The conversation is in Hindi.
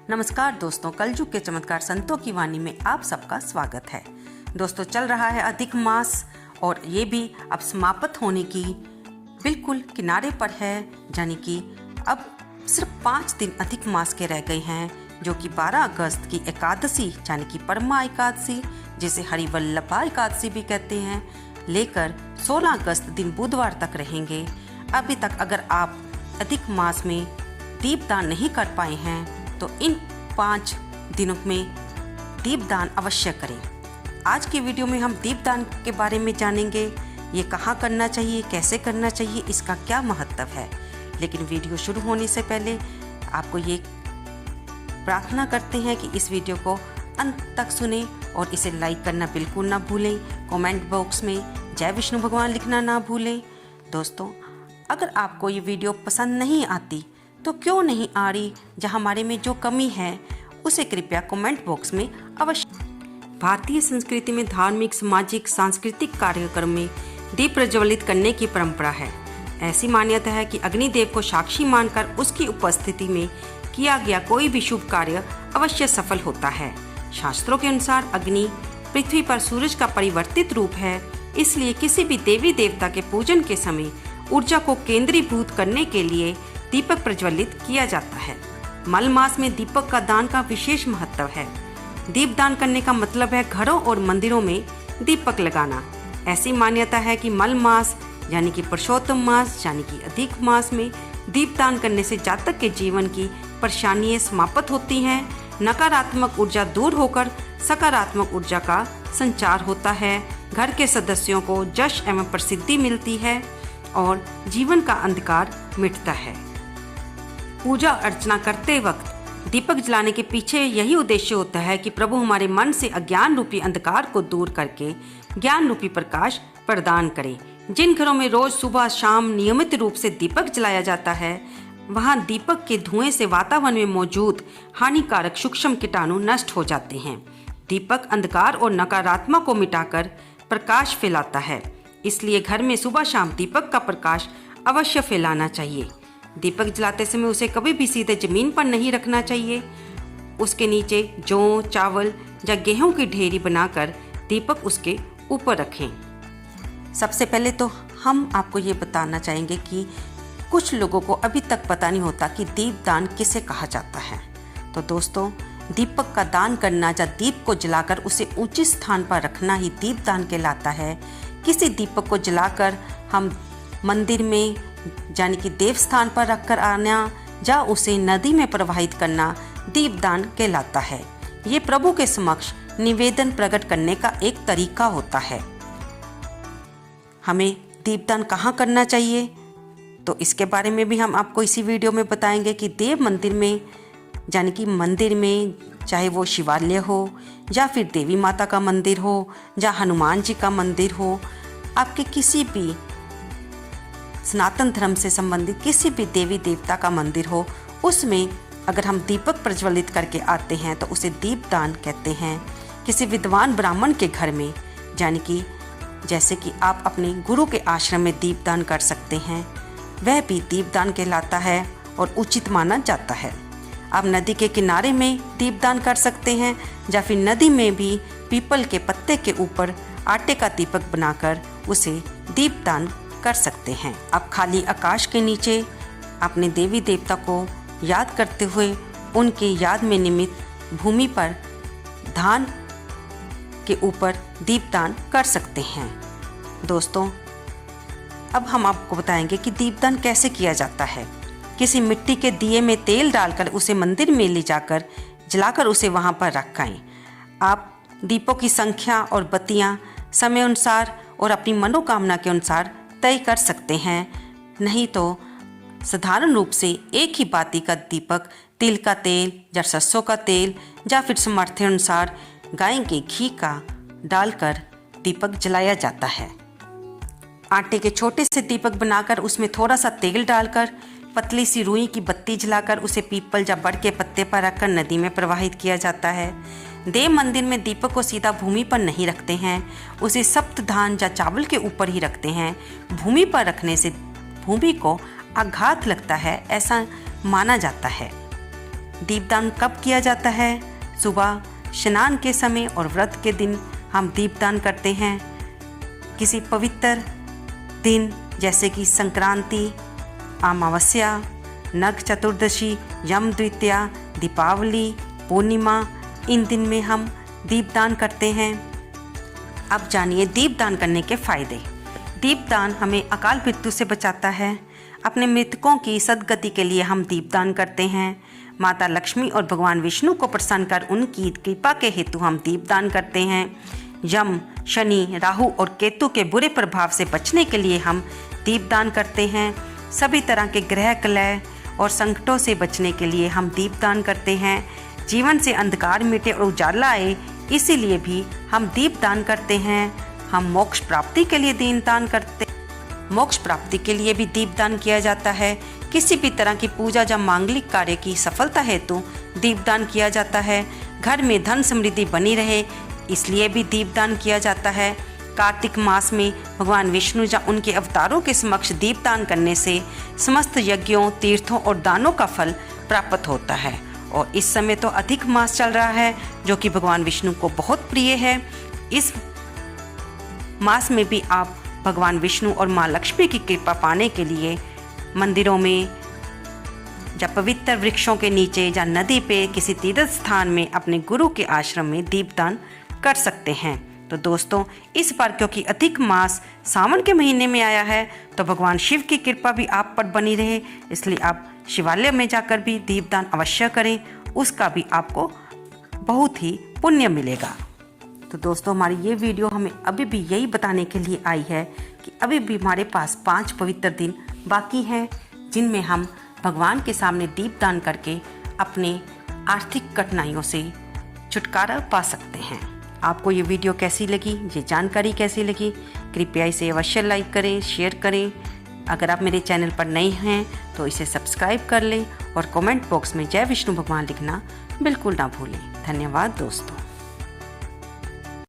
नमस्कार दोस्तों, कलयुग के चमत्कार संतों की वाणी में आप सबका स्वागत है। दोस्तों, चल रहा है अधिक मास और ये भी अब समाप्त होने की बिल्कुल किनारे पर है, यानी कि अब सिर्फ 5 दिन अधिक मास के रह गए हैं, जो कि 12 अगस्त की एकादशी यानी कि परमा एकादशी, जिसे हरिवल्लभा एकादशी भी कहते हैं, लेकर 16 अगस्त दिन बुधवार तक रहेंगे। अभी तक अगर आप अधिक मास में दीपदान नहीं कर पाए हैं तो इन 5 दिनों में दीपदान अवश्य करें। आज की वीडियो में हम दीपदान के बारे में जानेंगे, ये कहाँ करना चाहिए, कैसे करना चाहिए, इसका क्या महत्व है। लेकिन वीडियो शुरू होने से पहले आपको ये प्रार्थना करते हैं कि इस वीडियो को अंत तक सुने और इसे लाइक करना बिल्कुल ना भूलें। कमेंट बॉक्स में जय विष्णु भगवान लिखना ना भूलें। दोस्तों, अगर आपको ये वीडियो पसंद नहीं आती तो क्यों नहीं आ रही, जहाँ हमारे में जो कमी है उसे कृपया कमेंट बॉक्स में अवश्य। भारतीय संस्कृति में धार्मिक, सामाजिक, सांस्कृतिक कार्यक्रम में दीप प्रज्वलित करने की परंपरा है। ऐसी मान्यता है कि अग्निदेव को साक्षी मानकर उसकी उपस्थिति में किया गया कोई भी शुभ कार्य अवश्य सफल होता है। शास्त्रों के अनुसार अग्नि पृथ्वी पर सूरज का परिवर्तित रूप है, इसलिए किसी भी देवी देवता के पूजन के समय ऊर्जा को केंद्रीभूत करने के लिए दीपक प्रज्वलित किया जाता है। मल मास में दीपक का दान का विशेष महत्व है। दीपदान करने का मतलब है घरों और मंदिरों में दीपक लगाना। ऐसी मान्यता है कि मल मास यानी कि पुरुषोत्तम मास यानी कि अधिक मास में दीपदान करने से जातक के जीवन की परेशानियां समाप्त होती हैं, नकारात्मक ऊर्जा दूर होकर सकारात्मक ऊर्जा का संचार होता है, घर के सदस्यों को यश एवं प्रसिद्धि मिलती है और जीवन का अंधकार मिटता है। पूजा अर्चना करते वक्त दीपक जलाने के पीछे यही उद्देश्य होता है कि प्रभु हमारे मन से अज्ञान रूपी अंधकार को दूर करके ज्ञान रूपी प्रकाश प्रदान करें। जिन घरों में रोज सुबह शाम नियमित रूप से दीपक जलाया जाता है, वहां दीपक के धुएं से वातावरण में मौजूद हानिकारक सूक्ष्म कीटाणु नष्ट हो जाते हैं। दीपक अंधकार और नकारात्मक को मिटाकर प्रकाश फैलाता है, इसलिए घर में सुबह शाम दीपक का प्रकाश अवश्य फैलाना चाहिए। दीपक जलाते समय उसे कभी भी सीधे जमीन पर नहीं रखना चाहिए। उसके नीचे जौ, चावल या गेहूं की ढेरी बनाकर दीपक उसके ऊपर रखें। सबसे पहले तो हम आपको ये बताना चाहेंगे कि कुछ लोगों को अभी तक पता नहीं होता कि दीपदान किसे कहा जाता है। तो दोस्तों, दीपक का दान करना या दीप को जलाकर उसे ऊंचे स्थान पर रखना ही दीपदान कहलाता है। किसी दीपक को जलाकर हम मंदिर में यानी कि देव स्थान पर रखकर आना या उसे नदी में प्रवाहित करना दीपदान कहलाता है। ये प्रभु के समक्ष निवेदन प्रकट करने का एक तरीका होता है। हमें दीपदान कहाँ करना चाहिए, तो इसके बारे में भी हम आपको इसी वीडियो में बताएंगे कि देव मंदिर में यानी कि मंदिर में, चाहे वो शिवालय हो या फिर देवी माता का मंदिर हो या हनुमान जी का मंदिर हो, आपके किसी भी सनातन धर्म से संबंधित किसी भी देवी देवता का मंदिर हो, उसमें अगर हम दीपक प्रज्वलित करके आते हैं तो उसे दीपदान कहते हैं। किसी विद्वान ब्राह्मण के घर में, यानी कि जैसे कि आप अपने गुरु के आश्रम में दीपदान कर सकते हैं, वह भी दीपदान कहलाता है और उचित माना जाता है। आप नदी के किनारे में दीपदान कर सकते हैं या फिर नदी में भी पीपल के पत्ते के ऊपर आटे का दीपक बनाकर उसे दीपदान कर सकते हैं। आप खाली आकाश के नीचे अपने देवी देवता को याद करते हुए उनकी याद में निमित्त भूमि पर धान के ऊपर दीपदान कर सकते हैं। दोस्तों, अब हम आपको बताएंगे कि दीपदान कैसे किया जाता है। किसी मिट्टी के दिए में तेल डालकर उसे मंदिर में ले जाकर जलाकर उसे वहां पर रखें। आप दीपों की संख्या और बत्तियां समय अनुसार और अपनी मनोकामना के अनुसार तय कर सकते हैं। नहीं तो साधारण रूप से एक ही बाती का दीपक तिल का तेल या सरसों का तेल या फिर सामर्थ्य अनुसार गाय के घी का डालकर दीपक जलाया जाता है। आटे के छोटे से दीपक बनाकर उसमें थोड़ा सा तेल डालकर पतली सी रुई की बत्ती जलाकर उसे पीपल या बड़ के पत्ते पर रखकर नदी में प्रवाहित किया जाता है। देव मंदिर में दीपक को सीधा भूमि पर नहीं रखते हैं, उसे सप्त धान या चावल के ऊपर ही रखते हैं। भूमि पर रखने से भूमि को आघात लगता है, ऐसा माना जाता है। दीपदान कब किया जाता है? सुबह स्नान के समय और व्रत के दिन हम दीपदान करते हैं। किसी पवित्र दिन जैसे कि संक्रांति, अमावस्या, नग चतुर्दशी, यम द्वितीया, दीपावली, पूर्णिमा, इन दिन में हम दीपदान करते हैं। अब जानिए दीपदान करने के फायदे। दीपदान हमें अकाल मृत्यु से बचाता है। अपने मृतकों की सद्गति के लिए हम दीपदान करते हैं। माता लक्ष्मी और भगवान विष्णु को प्रसन्न कर उनकी कृपा के हेतु हम दीपदान करते हैं। यम, शनि, राहु और केतु के बुरे प्रभाव से बचने के लिए हम दीपदान करते हैं। सभी तरह के ग्रह कलह और संकटों से बचने के लिए हम दीपदान करते हैं। जीवन से अंधकार मिटे और उजाला आए, इसीलिए भी हम दीपदान करते हैं। हम मोक्ष प्राप्ति के लिए दीपदान करते, मोक्ष प्राप्ति के लिए भी दीपदान किया जाता है। किसी भी तरह की पूजा या मांगलिक कार्य की सफलता हेतु दीपदान किया जाता है। घर में धन समृद्धि बनी रहे, इसलिए भी दीपदान किया जाता है। कार्तिक मास में भगवान विष्णु या उनके अवतारों के समक्ष दीपदान करने से समस्त यज्ञों, तीर्थों और दानों का फल प्राप्त होता है। और इस समय तो अधिक मास चल रहा है जो कि भगवान विष्णु को बहुत प्रिय है। इस मास में भी आप भगवान विष्णु और माँ लक्ष्मी की कृपा पाने के लिए मंदिरों में या पवित्र वृक्षों के नीचे या नदी पे किसी तीर्थ स्थान में अपने गुरु के आश्रम में दीपदान कर सकते हैं। तो दोस्तों, इस बार क्योंकि अधिक मास सावन के महीने में आया है तो भगवान शिव की कृपा भी आप पर बनी रहे, इसलिए आप शिवालय में जाकर भी दीपदान अवश्य करें। उसका भी आपको बहुत ही पुण्य मिलेगा। तो दोस्तों, हमारी ये वीडियो हमें अभी भी यही बताने के लिए आई है कि अभी भी हमारे पास 5 पवित्र दिन बाकी हैं जिनमें हम भगवान के सामने दीपदान करके अपने आर्थिक कठिनाइयों से छुटकारा पा सकते हैं। आपको ये वीडियो कैसी लगी, ये जानकारी कैसी लगी, कृपया इसे अवश्य लाइक करें, शेयर करें। अगर आप मेरे चैनल पर नए हैं तो इसे सब्सक्राइब कर लें और कमेंट बॉक्स में जय विष्णु भगवान लिखना बिल्कुल ना भूलें। धन्यवाद दोस्तों।